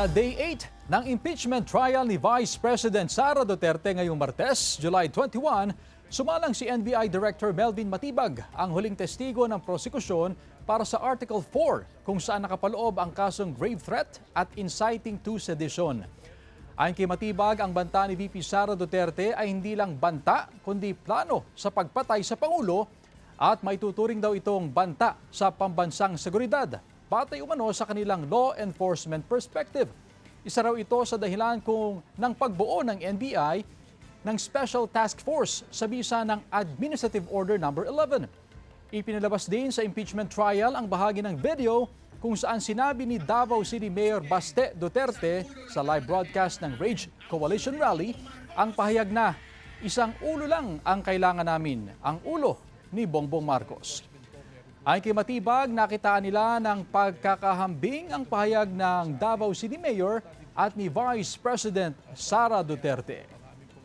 Sa Day 8 ng impeachment trial ni Vice President Sara Duterte ngayong Martes, July 21, sumalang si NBI Director Melvin Matibag, ang huling testigo ng prosekusyon para sa Article 4 kung saan nakapaloob ang kasong grave threat at inciting to sedition. Ayon kay Matibag, ang banta ni VP Sara Duterte ay hindi lang banta kundi plano sa pagpatay sa Pangulo at maituturing daw itong banta sa pambansang seguridad. Batay umano sa kanilang law enforcement perspective. Isa raw ito sa dahilan ng pagbuo ng NBI ng Special Task Force sa bisa ng Administrative Order No. 11. Ipinalabas din sa impeachment trial ang bahagi ng video kung saan sinabi ni Davao City Mayor Baste Duterte sa live broadcast ng Rage Coalition Rally ang pahayag na isang ulo lang ang kailangan namin, ang ulo ni Bongbong Marcos. Ayon kay Matibag, nakitaan nila ng pagkakahambing ang pahayag ng Davao City Mayor at ni Vice President Sara Duterte.